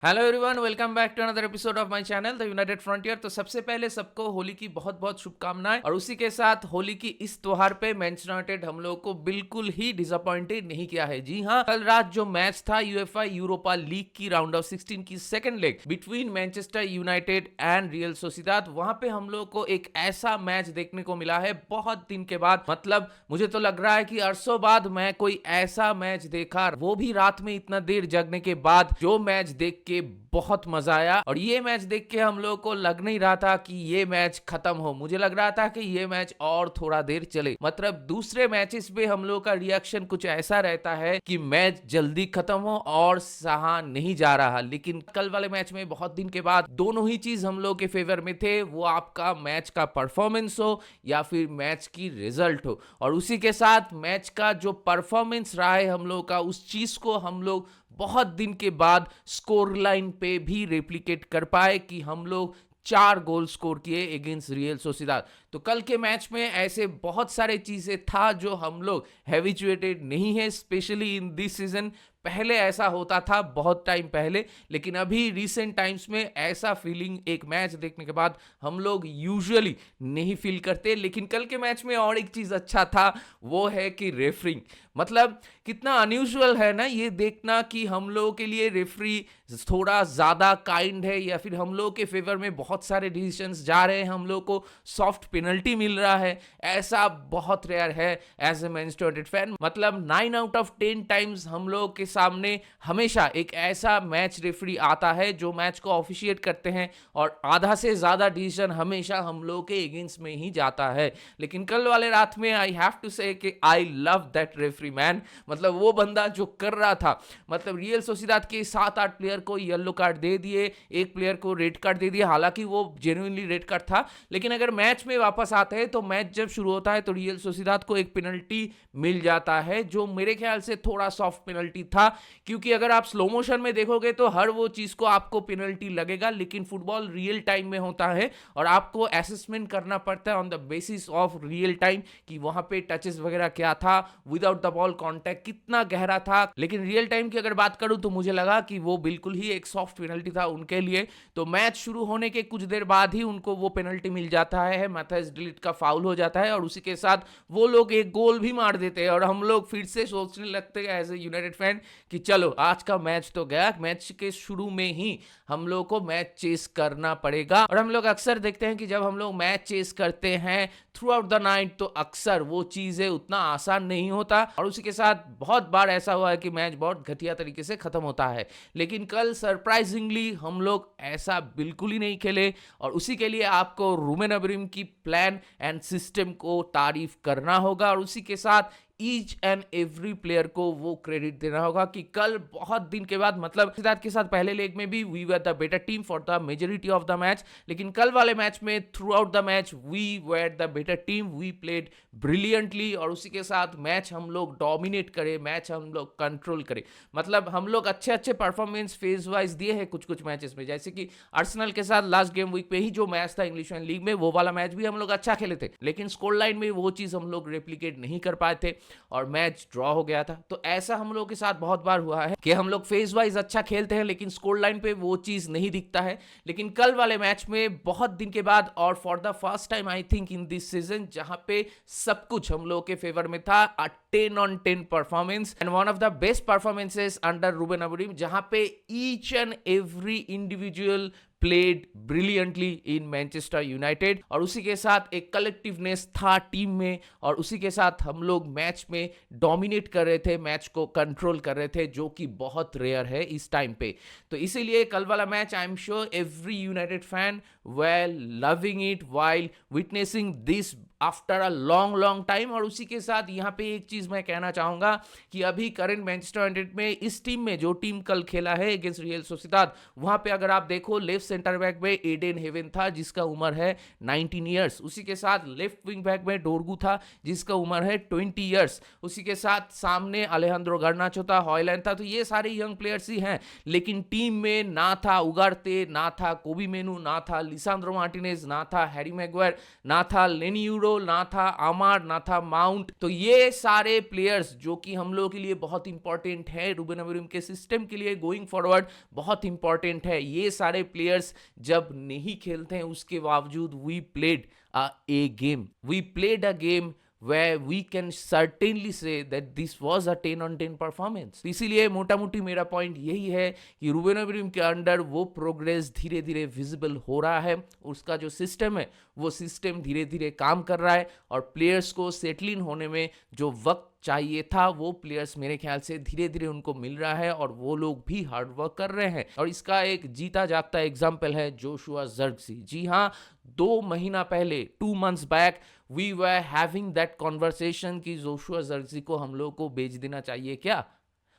Hello everyone, welcome back to another episode of my channel the United Frontier. तो सबसे पहले सबको होली की बहुत बहुत शुभकामनाएं। और उसी के साथ होली की इस त्योहार पे मैनचेस्टर यूनाइटेड हम लोग को बिल्कुल ही डिसअपॉइंटेड नहीं किया है। जी हाँ, कल रात जो मैच था यूएफए यूरोपा लीग की राउंड ऑफ 16 की second leg between Manchester United and real Sociedad, वहां पे हम लोग को एक ऐसा मैच देखने को मिला है बहुत दिन के बाद। मतलब मुझे तो लग रहा है कि अरसों बाद मैं कोई ऐसा मैच देखा, वो भी रात में इतना देर जगने के बाद। जो मैच देख के बहुत मजा आया और ये मैच देख के हम लोग को लग नहीं रहा था कि ये मैच खत्म हो। मुझे लग रहा था कि ये मैच और थोड़ा देर चले। मतलब दूसरे मैचेस पे हम लोग का रिएक्शन कुछ ऐसा रहता है कि मैच जल्दी खत्म हो और सहा नहीं जा रहा, लेकिन कल वाले मैच में बहुत दिन के बाद दोनों ही चीज हम लोग के फेवर में थे। वो आपका मैच का परफॉर्मेंस हो या फिर मैच की रिजल्ट हो। और उसी के साथ मैच का जो परफॉर्मेंस रहा है हम लोग का, उस चीज को हम लोग बहुत दिन के बाद स्कोर लाइन पे भी रेप्लिकेट कर पाए कि हम लोग 4 गोल स्कोर किए अगेंस्ट रियल सोसिएदाद। तो कल के मैच में ऐसे बहुत सारे चीजें था जो हम लोग हैबिचुएटेड नहीं है, स्पेशली इन दिस सीजन। पहले ऐसा होता था बहुत टाइम पहले, लेकिन अभी रिसेंट टाइम्स में ऐसा फीलिंग एक मैच देखने के बाद हम लोग यूजुअली नहीं फील करते। लेकिन कल के मैच में और एक चीज अच्छा था, वो है कि रेफरिंग। मतलब कितना अनयूजुअल है ना ये देखना कि हम लोगों के लिए रेफरी थोड़ा ज्यादा काइंड है, या फिर हम लोग के फेवर में बहुत सारे डिसीजंस जा रहे हैं, हम लोग को सॉफ्ट पेनल्टी मिल रहा है। ऐसा बहुत रेयर है as a Manchester United fan. मतलब 9 आउट ऑफ 10 टाइम्स हम लोग के सामने हमेशा एक ऐसा मैच रेफरी आता है जो मैच को ऑफिशिएट करते हैं, और आधा से ज्यादा डिसीजन हमेशा हम लोग के अगेंस्ट में ही जाता है। लेकिन कल वाले रात में आई हैव टू से कि I love that referee man. मतलब वो बंदा जो कर रहा था, मतलब रियल सोसिएदाद के 7-8 प्लेयर को येलो कार्ड दे दिए, एक प्लेयर को रेड कार्ड दे दिया, हालांकि वो जेन्युइनली रेड कार्ड था। लेकिन अगर मैच में वापस आते हैं तो मैच जब शुरू होता है तो रियल सोसिएदाद को एक पेनल्टी मिल जाता है, जो मेरे ख्याल से थोड़ा सॉफ्ट पेनल्टी था। क्योंकि अगर आप स्लो मोशन में देखोगे तो हर वो चीज को आपको पेनल्टी लगेगा, लेकिन फुटबॉल रियल टाइम में होता है और आपको असेसमेंट करना पड़ता है on the basis of real time कि वहां पे टचेस वगैरह क्या था, विदाउट द बॉल कांटेक्ट कितना गहरा था। लेकिन रियल टाइम की अगर बात करूं तो मुझे लगा कि वो बिल्कुल ही एक सॉफ्ट पेनल्टी था उनके लिए। तो मैच शुरू होने के कुछ देर बाद ही उनको वो पेनल्टी मिल जाता है, मैथ्यूस डिलीट का फाउल हो जाता है, और उसी के साथ वो लोग एक गोल भी मार देते हैं। और हम लोग फिर से सोचने लगते हैं एज ए यूनाइटेड फैन कि चलो आज का मैच तो गया, मैच के शुरू में ही हम लोग को मैच चेस करना पड़ेगा। और हम लोग अक्सर देखते हैं कि जब हम लोग मैच चेस करते हैं थ्रू आउट द नाइट तो अक्सर वो चीजें उतना आसान नहीं होता, और उसी के साथ बहुत बार ऐसा हुआ है कि मैच बहुत घटिया तरीके से खत्म होता है। लेकिन कल सरप्राइजिंगली हम लोग ऐसा बिल्कुल ही नहीं खेले, और उसी के लिए आपको रूबेन अमोरिम की प्लान एंड सिस्टम को तारीफ करना होगा, और उसी के साथ ईच एंड एवरी प्लेयर को वो क्रेडिट देना होगा कि कल बहुत दिन के बाद, मतलब सिद्धार्थ के साथ पहले लेग में भी we were the better team for the majority of the match, लेकिन कल वाले मैच में throughout the match we were the better team, we played brilliantly. और उसी के साथ मैच हम लोग डोमिनेट करे, मैच हम लोग कंट्रोल करे। मतलब हम लोग अच्छे अच्छे परफॉर्मेंस फेज वाइज दिए हैं कुछ कुछ मैचेस में, जैसे कि अर्सेनल के साथ लास्ट गेम वीक पे ही जो मैच था इंग्लिश लीग में, वो वाला मैच भी हम लोग अच्छा खेले थे, लेकिन स्कोर लाइन में वो चीज हम लोग रेप्लिकेट नहीं कर पाए थे और मैच ड्रॉ हो गया था। तो ऐसा हम लोग के साथ बहुत बार हुआ है कि हम लोग फेज वाइज अच्छा खेलते हैं लेकिन स्कोर लाइन पे वो चीज नहीं दिखता है। लेकिन कल वाले मैच में बहुत दिन के बाद और for the first time I think in this season, जहां पे सब कुछ हम लोग के फेवर में था, 10 on 10 performance and one of the best performances under Ruben Amorim, जहां पे each and every individual played brilliantly in Manchester United. और उसी के साथ एक कलेक्टिवनेस था टीम में, और उसी के साथ हम लोग मैच में डोमिनेट कर रहे थे, मैच को कंट्रोल कर रहे थे, जो कि बहुत रेयर है इस टाइम पे। तो इसीलिए कल वाला match I am sure every United fan well loving it while witnessing this after a long long time. और उसी के साथ यहाँ पे एक चीज मैं कहना चाहूंगा कि अभी करंट मैनचेस्टर यूनाइटेड में इस टीम में जो टीम कल खेला है अगेंस्ट रियल सोसिएदाद, वहां पे अगर आप देखो लेफ्ट सेंटर बैक में एडेन हेवन था जिसका उम्र है 19 ईयर्स, उसी के साथ लेफ्ट विंग बैक में डोरगू था जिसका उम्र है 20 ईयर्स, उसी के साथ सामने अलेहांद्रो गर्नाचो था, हॉयलैंड था। तो ये सारे यंग प्लेयर्स ही हैं, लेकिन टीम में ना था उगारते, ना था कोबी मेनू, ना था लिसांद्रो मार्टिनेज, ना था हैरी मैगवायर, ना था लेनी यूरो, मार्सेलो, ना था आमार, ना था माउंट। तो ये सारे प्लेयर्स जो कि हम लोगों के लिए बहुत इंपॉर्टेंट है, रूबेन अमोरिम के सिस्टम के लिए गोइंग फॉरवर्ड बहुत इंपॉर्टेंट है, ये सारे प्लेयर्स जब नहीं खेलते हैं उसके बावजूद we played a game where we can certainly say that this was a 10 on 10 performance. इसीलिए मोटा मोटी मेरा पॉइंट यही है कि रूबेन अमोरिम के अंडर वो प्रोग्रेस धीरे धीरे विजिबल हो रहा है, उसका जो सिस्टम है वो सिस्टम धीरे धीरे काम कर रहा है, और प्लेयर्स को सेटल इन होने में जो वक्त चाहिए था वो प्लेयर्स मेरे ख्याल से धीरे धीरे उनको मिल रहा है, और वो लोग भी हार्ड वर्क कर रहे हैं। और इसका एक जीता जागता एग्जाम्पल है जोशुआ ज़र्क्ज़ी। जी हाँ, 2 महीना पहले 2 months back we were having that conversation कि जोशुआ ज़र्क्ज़ी को हम लोग को बेच देना चाहिए क्या।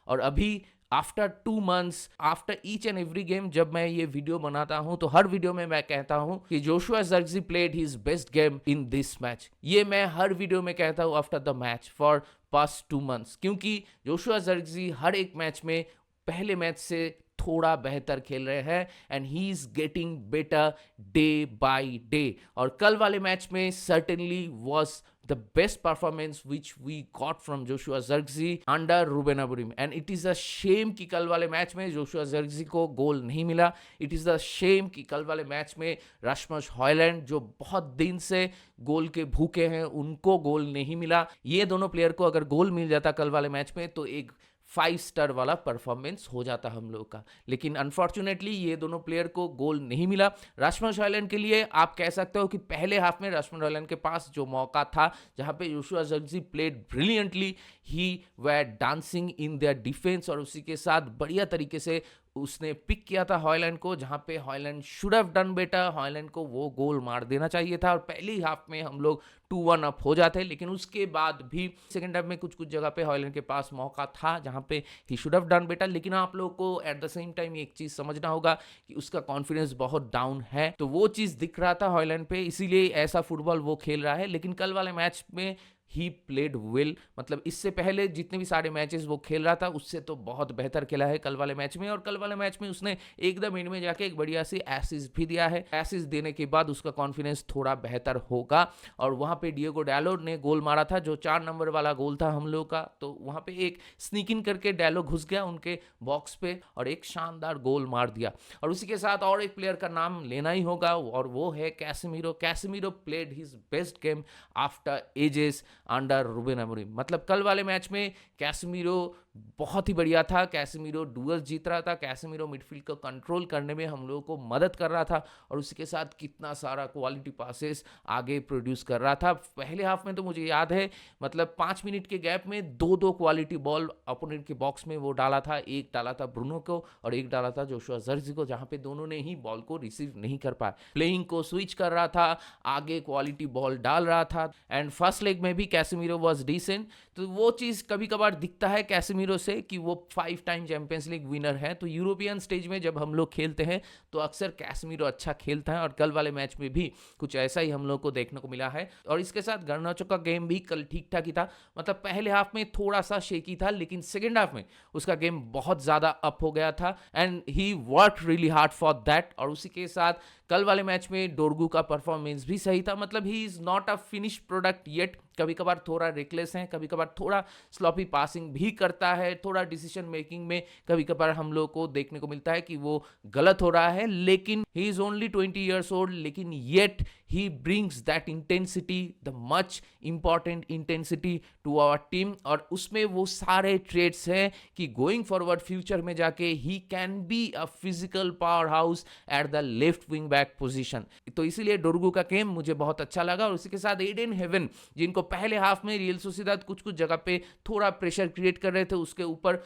और अभी after 2 months, after each and every game जब मैं ये वीडियो बनाता हूं तो हर वीडियो में मैं कहता हूं कि Joshua Zirkzee played his best game in this match. ये मैं हर वीडियो में कहता हूं after the match for past 2 months, क्योंकि जोशुआ ज़र्क्ज़ी हर एक मैच में पहले मैच से थोड़ा बेहतर खेल रहे हैं, and he is getting better day by day. और कल वाले मैच में certainly was the best performance which we got from Joshua Zirkzee under Ruben Amorim, and it is a shame कि कल वाले मैच में Joshua Zirkzee को गोल नहीं मिला। it is the shame कि कल वाले मैच में रास्मस हॉयलैंड जो बहुत दिन से गोल के भूखे हैं उनको गोल नहीं मिला। ये दोनों प्लेयर को अगर गोल मिल जाता कल वाले मैच में तो एक 5 स्टार वाला परफॉर्मेंस हो जाता हम लोग का, लेकिन अनफॉर्चुनेटली ये दोनों प्लेयर को गोल नहीं मिला। रास्मस हॉयलैंड के लिए आप कह सकते हो कि पहले हाफ में रास्मस हॉयलैंड के पास जो मौका था जहां पे Joshua Zirkzee played brilliantly, he were dancing in their defence, और उसी के साथ बढ़िया तरीके से उसने पिक किया था हॉयलैंड को, जहां पे Højlund should have done better. Højlund को वो गोल मार देना चाहिए था, और पहली हाफ में हम लोग 2-1 अप हो जाते, लेकिन उसके बाद भी सेकंड हाफ में कुछ कुछ जगह पे हॉयलैंड के पास मौका था जहां पे he should have done better. लेकिन आप लोग को एट द सेम टाइम एक चीज समझना होगा कि उसका कॉन्फिडेंस बहुत डाउन है, तो वो चीज दिख रहा था हॉयलैंड पे, इसीलिए ऐसा फुटबॉल वो खेल रहा है। लेकिन कल वाले मैच में ही प्लेड वेल, मतलब इससे पहले जितने भी सारे मैचेस वो खेल रहा था उससे तो बहुत बेहतर खेला है कल वाले मैच में। और कल वाले मैच में उसने एकदम एंड में जाके एक बढ़िया सी एसिस्ट भी दिया है। एसिस्ट देने के बाद उसका कॉन्फिडेंस थोड़ा बेहतर होगा, और वहां पे डिएगो डैलो ने गोल मारा था जो 4 नंबर वाला गोल था हम लोग का, तो वहां पे एक स्नीक इन करके डैलो घुस गया उनके बॉक्स पे और एक शानदार गोल मार दिया। और उसी के साथ और एक प्लेयर का नाम लेना ही होगा, और वो है Casemiro. Casemiro played his best game after ages under Ruben Amorim. मतलब कल वाले मैच में कैसेमीरो बहुत ही बढ़िया था, कैसेमीरो डुअल्स जीत रहा था, कैसेमीरो मिडफील्ड को कंट्रोल करने में हम लोगों को मदद कर रहा था, और उसके साथ कितना सारा क्वालिटी पासेस आगे प्रोड्यूस कर रहा था। पहले हाफ में तो मुझे याद है मतलब 5 मिनट के गैप में 2-2 क्वालिटी बॉल अपोनेंट के बॉक्स में वो डाला था, एक डाला था ब्रूनो को और एक डाला था जोशुआ ज़र्क्ज़ी को, जहां पे दोनों ने ही बॉल को रिसीव नहीं कर पाए। प्लेइंग को स्विच कर रहा था, आगे क्वालिटी बॉल डाल रहा था, एंड फर्स्ट लेग में भी कैसेमीरो वाज डिसेंट। तो वो चीज़ कभी कभार दिखता है कैसेमीरो से कि वो 5 टाइम चैंपियंस लीग विनर है, तो यूरोपियन स्टेज में जब हम लोग खेलते हैं तो अक्सर कैसेमीरो अच्छा खेलता है, और कल वाले मैच में भी कुछ ऐसा ही हम लोग को देखने को मिला है। और इसके साथ गर्नाचो का गेम भी कल ठीक ठाक ही था, मतलब पहले हाफ में थोड़ा सा शेकी था, लेकिन सेकेंड हाफ में उसका गेम बहुत ज़्यादा अप हो गया था, and he work really hard for that. और उसी के साथ कल वाले मैच में डोरगू का परफॉर्मेंस भी सही था, मतलब he is not a finish product yet. कभी कभार थोड़ा रेकलेस है, कभी कभार थोड़ा स्लॉपी पासिंग भी करता है, थोड़ा डिसीजन मेकिंग में कभी कभार हम लोग को देखने को मिलता है कि वो गलत हो रहा है, लेकिन he is only 20 years old, लेकिन yet he brings that intensity, the much important intensity to our team, और उसमें वो सारे ट्रेड्स हैं कि गोइंग फॉरवर्ड फ्यूचर में जाके he can be a physical power house at the left wing back position. तो इसीलिए डोरगू का गेम मुझे बहुत अच्छा लगा। और उसी के साथ एडन हेवन, जिनको पहले हाफ में रियल सोसिएदाद कुछ कुछ जगह पे थोड़ा प्रेशर क्रिएट कर रहे थे उसके ऊपर,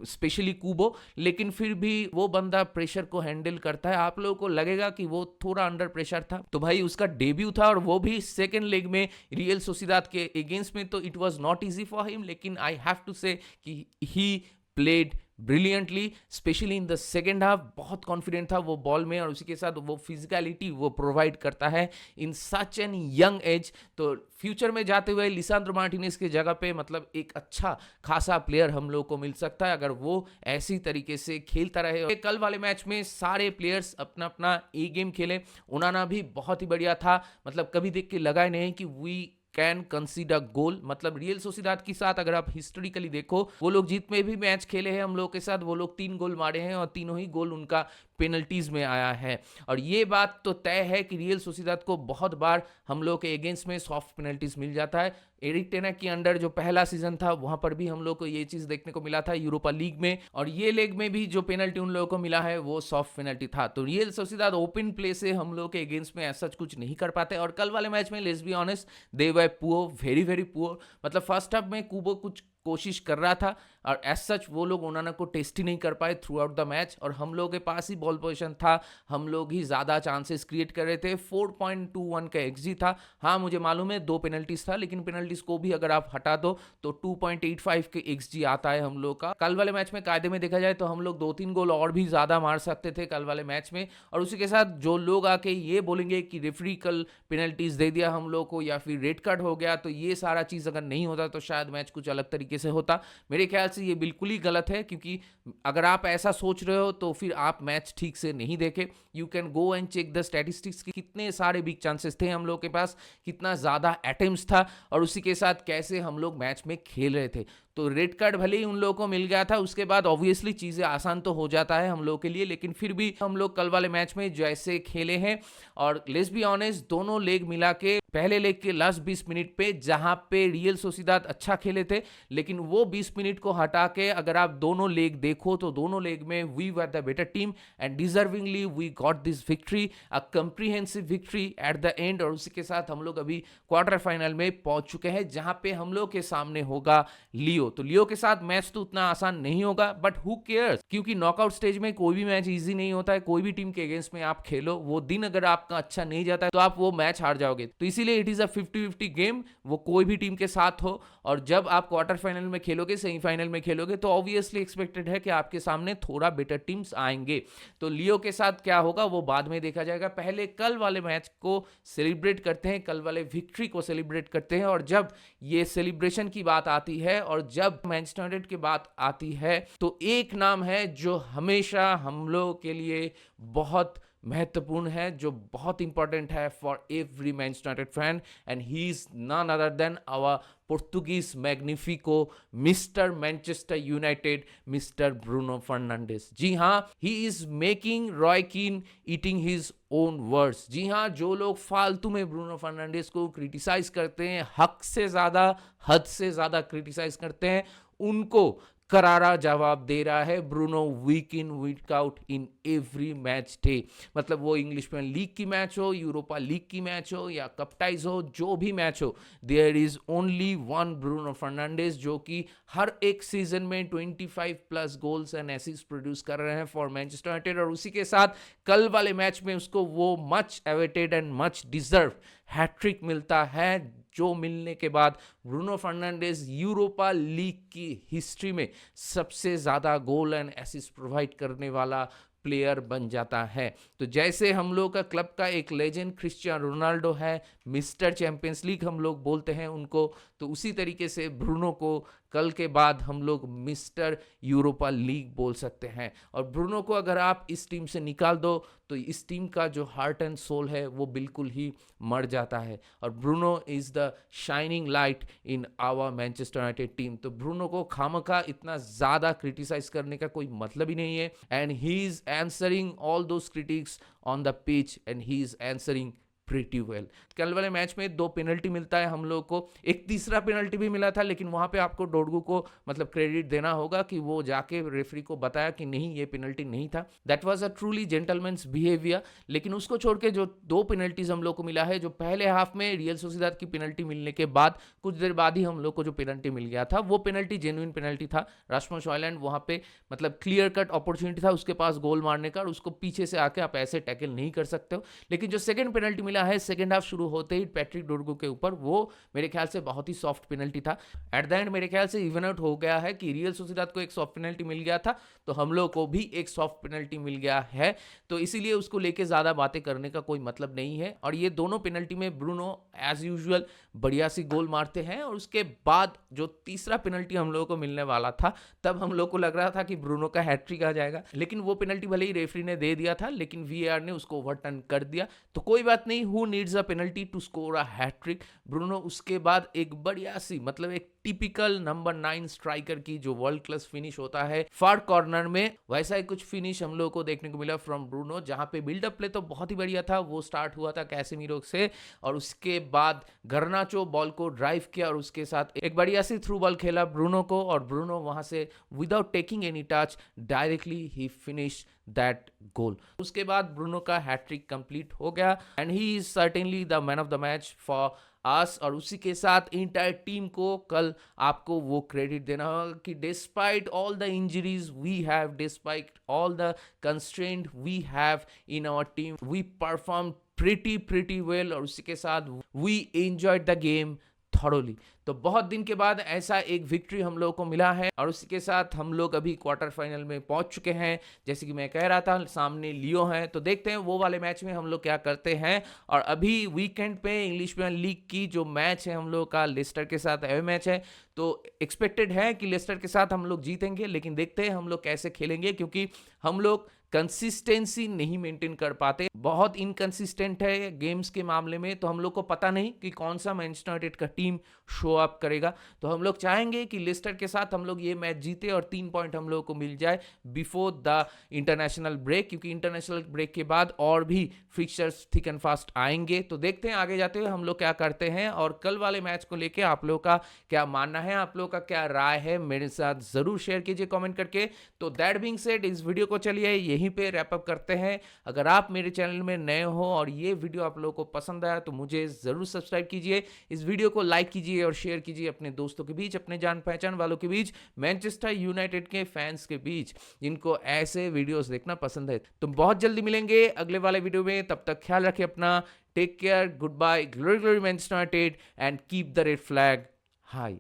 स्पेशली कूबो, लेकिन फिर भी वो बंदा प्रेशर को हैंडल करता है। आप लोगों को लगेगा कि वो थोड़ा अंडर प्रेशर था, तो भाई उसका डेब्यू था और वो भी सेकेंड लेग में रियल सोसिएदाद के अगेंस्ट में, तो it was not easy for him, लेकिन आई हैव टू से कि he played brilliantly, specially in the second half बहुत कॉन्फिडेंट था वो बॉल में, और उसी के साथ वो फिजिकलिटी वो प्रोवाइड करता है इन सच एन यंग एज। तो फ्यूचर में जाते हुए लिसांद्रो मार्टिनेज की जगह पे मतलब एक अच्छा खासा प्लेयर हम लोग को मिल सकता है अगर वो ऐसी तरीके से खेलता रहे। कल वाले मैच में सारे प्लेयर्स अपना अपना ए गेम खेले। ओनाना भी बहुत ही बढ़िया था, मतलब कभी देख के लगा ही नहीं कि वी कैन कंसीडर गोल। मतलब रियल सोसिएदाद के साथ अगर आप हिस्टोरिकली देखो, वो लोग जीत में भी मैच खेले हैं हम लोग के साथ, वो लोग 3 गोल मारे हैं और तीनों ही गोल उनका पेनल्टीज में आया है। और ये बात तो तय है कि रियल सोसिएदाद को बहुत बार हम लोग के अगेंस्ट में सॉफ्ट पेनल्टीज मिल जाता है। एरिक टेन हाग के अंडर जो पहला सीजन था वहां पर भी हम लोग को ये चीज देखने को मिला था यूरोपा लीग में, और ये लेग में भी जो पेनल्टी उन लोगों को मिला है वो सॉफ्ट पेनल्टी था। तो रियल सोसिएदाद ओपन प्ले से हम लोग के अगेंस्ट में ऐसा कुछ नहीं कर पाते। और कल वाले मैच में let's be honest, they were poor, very very poor. मतलब फर्स्ट हाफ में कुबो कुछ कोशिश कर रहा था और एज सच वो लोग ओनाना को टेस्ट ही नहीं कर पाए थ्रू आउट द मैच, और हम लोग के पास ही बॉल पोजीशन था, हम लोग ही ज़्यादा चांसेस क्रिएट कर रहे थे। 4.21 का एक्सजी था। हाँ मुझे मालूम है 2 पेनल्टीज था, लेकिन पेनल्टीज को भी अगर आप हटा दो तो 2.85 के एक्सजी आता है हम लोग का। कल वाले मैच में कायदे में देखा जाए तो हम लोग 2-3 गोल और भी ज़्यादा मार सकते थे कल वाले मैच में। और उसी के साथ जो लोग आके ये बोलेंगे कि रेफरी कल पेनल्टीज दे दिया हम लोग को या फिर रेड कार्ड हो गया, तो ये सारा चीज़ अगर नहीं होता तो शायद मैच कुछ अलग तरीके से होता। मेरे ख्याल से ये बिल्कुल ही गलत है, क्योंकि अगर आप ऐसा सोच रहे हो तो फिर आप मैच ठीक से नहीं देखे। You can go and check the statistics कि कितने सारे बिग चांसेस थे हम लोग के पास, कितना ज़्यादा अटेम्प्ट्स था, और उसी के साथ कैसे हम लोग मैच में खेल रहे थे। तो रेड कार्ड भले ही उन लोगों को मिल गया था, उसके बाद ऑब्वियसली चीज़ें आसान तो हो जाता है हम लोग के लिए, लेकिन फिर भी हम लोग कल वाले मैच में जैसे खेले हैं, और लेट्स बी ऑनेस्ट दोनों लेग मिला के पहले लेग के लास्ट 20 मिनट पे जहां पे रियल सोसिएदाद अच्छा खेले थे, लेकिन वो 20 मिनट को हटा के अगर आप दोनों लेग देखो तो दोनों लेग में we were the better team and deservingly we got this victory, a comprehensive victory at the end. और उसी के साथ हम लोग अभी क्वार्टर फाइनल में पहुंच चुके हैं जहां पे हम लोग के सामने होगा लियो। तो लियो के साथ मैच तो उतना आसान नहीं होगा, बट हु केयर्स, क्योंकि नॉकआउट स्टेज में कोई भी मैच इजी नहीं होता है। कोई भी टीम के अगेंस्ट में आप खेलो, वो दिन अगर आपका अच्छा नहीं जाता है तो आप वो मैच हार जाओगे। तो इसीलिए इट इज अ 50-50 गेम, वो कोई भी टीम के साथ हो। और जब आप क्वार्टर फाइनल में खेलोगे, सेमीफाइनल में खेलोगे, तो ऑब्वियसली एक्सपेक्टेड है कि आपके सामने थोड़ा बेटर टीम्स आएंगे। तो लियो के साथ क्या होगा वो बाद में देखा जाएगा। पहले कल वाले मैच को सेलिब्रेट करते हैं, कल वाले विक्ट्री को सेलिब्रेट करते हैं। और जब ये सेलिब्रेशन की बात आती है और जब मैनचेस्टर यूनाइटेड की बात आती है, तो एक नाम है जो हमेशा हम लोग के लिए बहुत महत्वपूर्ण है, जो बहुत इंपॉर्टेंट है for every Manchester United fan, and he is none other than our Portuguese magnifico mister Manchester United, mister Bruno Fernandes. जी हाँ, he is making Roy Keane eating his own words. जी हाँ, जो लोग फालतू में ब्रूनो फर्नांडिस को criticise करते हैं, हद से ज्यादा क्रिटिसाइज करते हैं, उनको करारा जवाब दे रहा है Bruno week in week out in every match day. मतलब वो इंग्लिश प्रीमियर लीग की मैच हो, यूरोपा लीग की मैच हो या कप टाइज हो, जो भी मैच हो, there is only one Bruno Fernandes जो कि हर एक सीजन में 25+ गोल्स एंड एसिस्ट प्रोड्यूस कर रहे हैं फॉर मैनचेस्टर यूनाइटेड। और उसी के साथ कल वाले मैच में उसको वो much awaited and much deserve hattrick मिलता है, जो मिलने के बाद ब्रूनो फर्नांडिस यूरोपा लीग की हिस्ट्री में सबसे ज़्यादा गोल एंड एसिस्ट प्रोवाइड करने वाला प्लेयर बन जाता है। तो जैसे हम लोग का क्लब का एक लेजेंड क्रिस्टियानो रोनाल्डो है, मिस्टर चैंपियंस लीग हम लोग बोलते हैं उनको, तो उसी तरीके से ब्रूनो को कल के बाद हम लोग मिस्टर यूरोपा लीग बोल सकते हैं। और ब्रूनो को अगर आप इस टीम से निकाल दो तो इस टीम का जो हार्ट एंड सोल है वो बिल्कुल ही मर जाता है। और Bruno is the shining light in our Manchester United team. तो ब्रूनो को खामखा इतना ज़्यादा क्रिटिसाइज करने का कोई मतलब ही नहीं है, and he is answering all those critics on the pitch and he is answering pretty well. कल वाले मैच में 2 पेनल्टी मिलता है हम लोग को, एक तीसरा पेनल्टी भी मिला था, लेकिन वहां पे आपको डोडगू को मतलब क्रेडिट देना होगा कि वो जाके रेफरी को बताया कि नहीं ये पेनल्टी नहीं था। That was a truly gentleman's behaviour. लेकिन उसको छोड़ के जो 2 पेनल्टीज हम लोग को मिला है, जो पहले हाफ में रियल सोसिएदाद की पेनल्टी मिलने के बाद कुछ देर बाद ही हम लोग को जो पेनल्टी मिल गया था, वो पेनल्टी जेन्युइन पेनल्टी था। रास्मस हॉयलैंड वहां पे मतलब क्लियर कट अपॉर्चुनिटी था उसके पास गोल मारने का, और उसको पीछे से आके आप ऐसे टैकल नहीं कर सकते हो। लेकिन जो सेकंड पेनल्टी मिला मिला है सेकंड हाफ शुरू होते ही पैट्रिक डोरगू के ऊपर, वो मेरे ख्याल से बहुत ही सॉफ्ट पेनल्टी था। एट द एंड मेरे ख्याल से इवन आउट हो गया है कि रियल सोसिएदाद को एक सॉफ्ट पेनल्टी मिल गया था, तो हम लोग को भी एक सॉफ्ट पेनल्टी मिल गया है, तो इसीलिए उसको लेके ज़्यादा बातें करने का कोई मतलब नहीं है। और ये दोनों पेनल्टी में ब्रूनो एज यूजुअल बढ़िया सी गोल मारते हैं, और उसके बाद जो तीसरा पेनल्टी हम लोगों को मिलने वाला था, तब हम लोग को लग रहा था कि ब्रूनो का हैट्रिक आ जाएगा, लेकिन वो पेनल्टी भले ही रेफरी ने दे दिया था, लेकिन वीएआर ने उसको ओवरटर्न कर दिया। तो कोई बात नहीं, who needs a penalty to score a hattrick. Bruno उसके बाद एक बढ़िया सी, मतलब एक टिपिकल नंबर 9 स्ट्राइकर की जो वर्ल्ड क्लास फिनिश होता है फार कॉर्नर में, वैसा ही कुछ फिनिश हम लोगों को देखने को मिला फ्रॉम ब्रूनो, जहां पे बिल्डअप प्ले तो बहुत ही बढ़िया था। वो स्टार्ट हुआ था कैसेमीरो से, और उसके बाद गर्नाचो बॉल को ड्राइव किया, और उसके साथ एक बढ़िया सी थ्रू बॉल खेला ब्रूनो को, और ब्रूनो वहां से without taking any touch directly ही फिनिश दैट गोल। उसके बाद ब्रूनो का हैट्रिक कंप्लीट हो गया, and he is certainly the man of the match for us. और उसी के साथ इंटायर टीम को कल आपको वो क्रेडिट देना होगा कि despite all the injuries we have, despite all the constraint we have in our team, we perform pretty well, और उसी के साथ we enjoyed the game thoroughly। तो बहुत दिन के बाद ऐसा एक विक्ट्री हम लोगों को मिला है, और उसी के साथ हम लोग अभी क्वार्टर फाइनल में पहुंच चुके हैं। जैसे कि मैं कह रहा था, सामने लियो है, तो देखते हैं वो वाले मैच में हम लोग क्या करते हैं। और अभी वीकेंड पे इंग्लिश प्रीमियर लीग की जो मैच है हम लोग का लेस्टर के साथ अवे मैच है, तो एक्सपेक्टेड है कि लेस्टर के साथ हम लोग जीतेंगे, लेकिन देखते हैं हम लोग कैसे खेलेंगे, क्योंकि हम लोग कंसिस्टेंसी नहीं मेंटेन कर पाते, बहुत इनकंसिस्टेंट है गेम्स के मामले में। तो हम लोग को पता नहीं कि कौन सा मैनचेस्टर यूनाइटेड का टीम शो अप करेगा, तो हम लोग चाहेंगे कि लेस्टर के साथ हम लोग ये मैच जीते और 3 पॉइंट हम लोग को मिल जाए बिफोर द इंटरनेशनल ब्रेक, क्योंकि इंटरनेशनल ब्रेक के बाद और भी फिक्चर्स थिक एंड फास्ट आएंगे। तो देखते हैं आगे जाते हुए हम लोग क्या करते हैं, और कल वाले मैच को लेके आप लोगों का क्या मानना है, आप लोगों का क्या राय है, मेरे साथ जरूर शेयर कीजिए कमेंट करके। तो दैट बीइंग सेड, इस वीडियो को चलिए यहीं पे रैप अप करते हैं। अगर आप मेरे चैनल में नए हो और ये वीडियो आप लोगों को पसंद आया, तो मुझे जरूर सब्सक्राइब कीजिए, इस वीडियो को लाइक कीजिए और शेयर कीजिए अपने दोस्तों के बीच, अपने जान पहचान वालों के बीच, मैनचेस्टर यूनाइटेड के फैंस के बीच, जिनको ऐसे वीडियोस देखना पसंद है। तो बहुत जल्दी मिलेंगे अगले वाले वीडियो में, तब तक ख्याल रखिए अपना, take care, goodbye, glory glory Manchester United, and keep the red flag high.